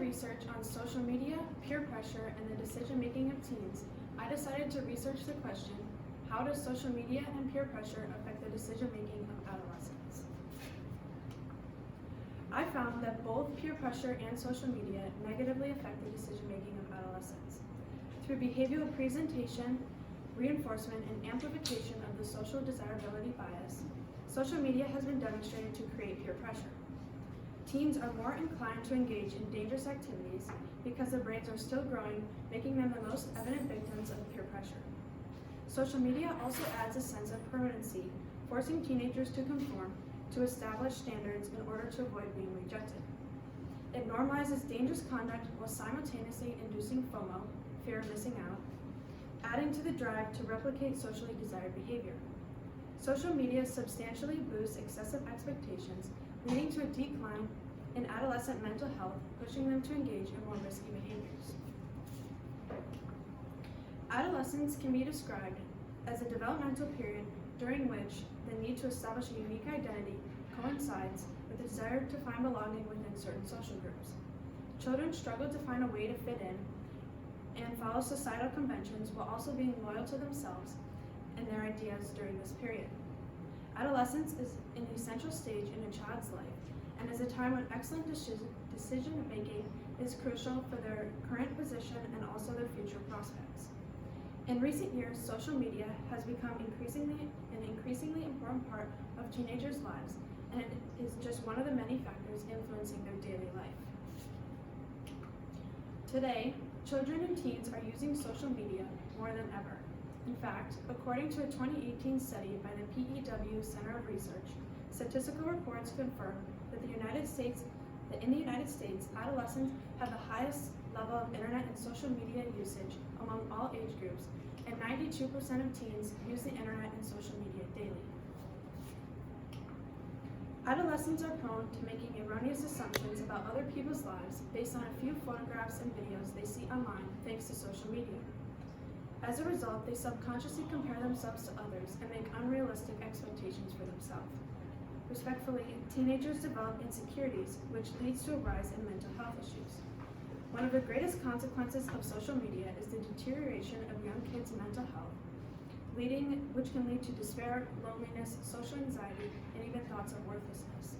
research on social media, peer pressure, and the decision-making of teens, I decided to research the question, how does social media and peer pressure affect the decision-making of adolescents? I found that both peer pressure and social media negatively affect the decision-making of adolescents. Through behavioral presentation, reinforcement, and amplification of the social desirability bias, social media has been demonstrated to create peer pressure. Teens are more inclined to engage in dangerous activities because their brains are still growing, making them the most evident victims of peer pressure. Social media also adds a sense of permanency, forcing teenagers to conform to established standards in order to avoid being rejected. It normalizes dangerous conduct while simultaneously inducing FOMO, fear of missing out, adding to the drive to replicate socially desired behavior. Social media substantially boosts excessive expectations, leading to a decline in adolescent mental health, pushing them to engage in more risky behaviors. Adolescence can be described as a developmental period during which the need to establish a unique identity coincides with the desire to find belonging within certain social groups. Children struggle to find a way to fit in and follow societal conventions while also being loyal to themselves and their ideas during this period. Adolescence is an essential stage in a child's life and is a time when excellent decision-making is crucial for their current position and also their future prospects. In recent years, social media has become an increasingly important part of teenagers' lives, and it is just one of the many factors influencing their daily life. Today, children and teens are using social media more than ever. In fact, according to a 2018 study by the PEW Center of Research, statistical reports confirm that in the United States, adolescents have the highest level of internet and social media usage among all age groups, and 92% of teens use the internet and social media daily. Adolescents are prone to making erroneous assumptions about other people's lives based on a few photographs and videos they see online thanks to social media. As a result, they subconsciously compare themselves to others and make unrealistic expectations for themselves. Respectfully, teenagers develop insecurities, which leads to a rise in mental health issues. One of the greatest consequences of social media is the deterioration of young kids' mental health, which can lead to despair, loneliness, social anxiety, and even thoughts of worthlessness.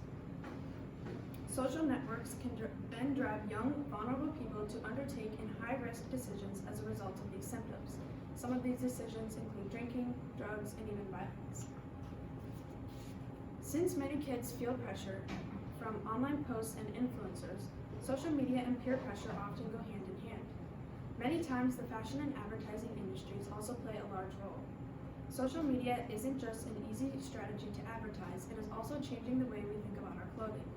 Social networks can then drive young, vulnerable people to undertake in high-risk decisions as a result of these symptoms. Some of these decisions include drinking, drugs, and even violence. Since many kids feel pressure from online posts and influencers, social media and peer pressure often go hand in hand. Many times, the fashion and advertising industries also play a large role. Social media isn't just an easy strategy to advertise, it is also changing the way we think about our clothing.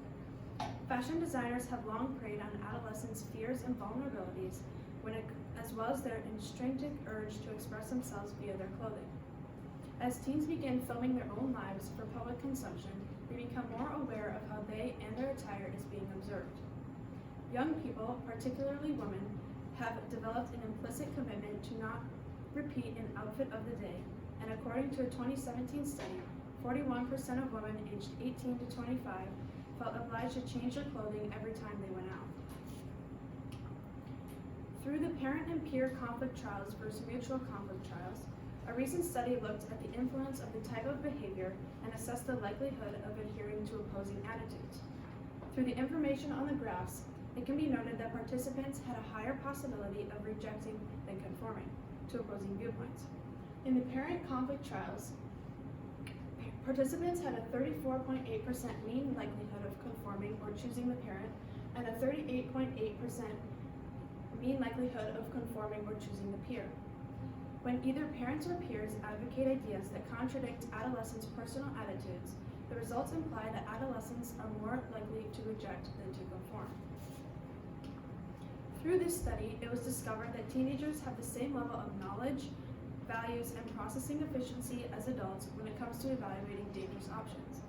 Fashion designers have long preyed on adolescents' fears and vulnerabilities, as well as their instinctive urge to express themselves via their clothing. As teens begin filming their own lives for public consumption, they become more aware of how they and their attire is being observed. Young people, particularly women, have developed an implicit commitment to not repeat an outfit of the day, and according to a 2017 study, 41% of women aged 18 to 25 felt obliged to change their clothing every time they went out. Through the parent and peer conflict trials versus mutual conflict trials, a recent study looked at the influence of the type of behavior and assessed the likelihood of adhering to opposing attitudes. Through the information on the graphs, it can be noted that participants had a higher possibility of rejecting than conforming to opposing viewpoints. In the parent conflict trials, participants had a 34.8% mean likelihood of conforming or choosing the parent, and a 38.8% mean likelihood of conforming or choosing the peer. When either parents or peers advocate ideas that contradict adolescents' personal attitudes, the results imply that adolescents are more likely to reject than to conform. Through this study, it was discovered that teenagers have the same level of knowledge, values, and processing efficiency as adults when it comes to evaluating dangerous options.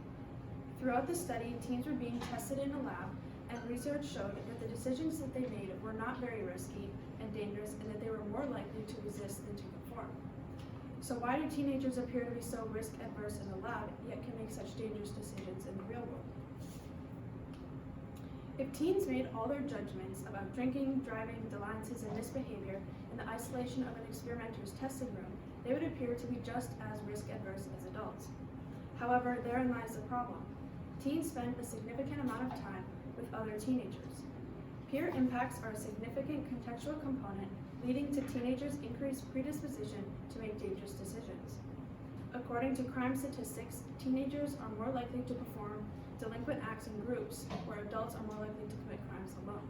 Throughout the study, teens were being tested in a lab, and research showed that the decisions that they made were not very risky and dangerous, and that they were more likely to resist than to conform. So why do teenagers appear to be so risk-averse in the lab, yet can make such dangerous decisions in the real world? If teens made all their judgments about drinking, driving, dalliances, and misbehavior in the isolation of an experimenter's testing room, they would appear to be just as risk-averse as adults. However, therein lies the problem. Teens spend a significant amount of time with other teenagers. Peer impacts are a significant contextual component, leading to teenagers' increased predisposition to make dangerous decisions. According to crime statistics, teenagers are more likely to perform delinquent acts in groups, where adults are more likely to commit crimes alone.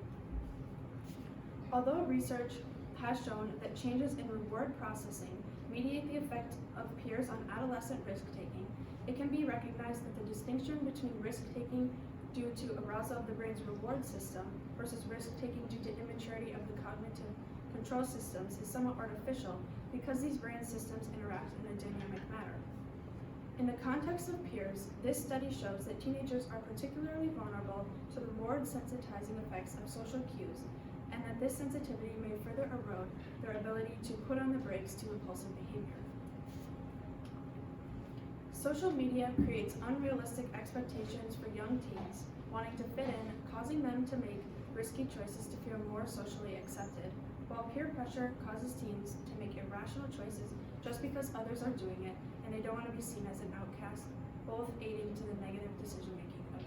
Although research has shown that changes in reward processing mediate the effect of peers on adolescent risk-taking, it can be recognized that the distinction between risk-taking due to arousal of the brain's reward system versus risk-taking due to immaturity of the cognitive control systems is somewhat artificial because these brain systems interact in a dynamic manner. In the context of peers, this study shows that teenagers are particularly vulnerable to the reward-sensitizing effects of social cues, and that this sensitivity may further erode their ability to put on the brakes to impulsive behavior. Social media creates unrealistic expectations for young teens wanting to fit in, causing them to make risky choices to feel more socially accepted, while peer pressure causes teens to make irrational choices just because others are doing it and they don't want to be seen as an outcast, both aiding to the negative decision-making of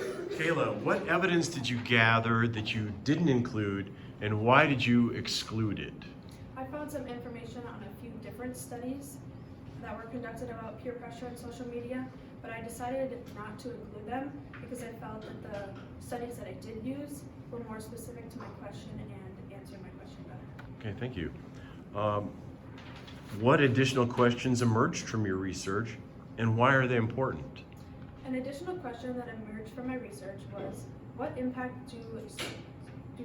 adolescents. Kayla, what evidence did you gather that you didn't include, and why did you exclude it? I found some information on a few different studies that were conducted about peer pressure and social media, but I decided not to include them because I felt that the studies that I did use were more specific to my question and answered my question better. Okay, thank you. What additional questions emerged from your research, and why are they important? An additional question that emerged from my research was, what impact do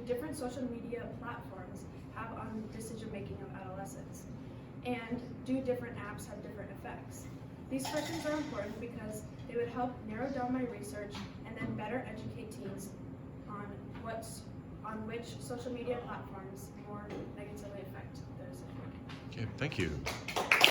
different social media platforms have on decision-making of adolescents? And do different apps have different effects? These questions are important because they would help narrow down my research and then better educate teens on which social media platforms more negatively affect their decision-making. Okay, thank you.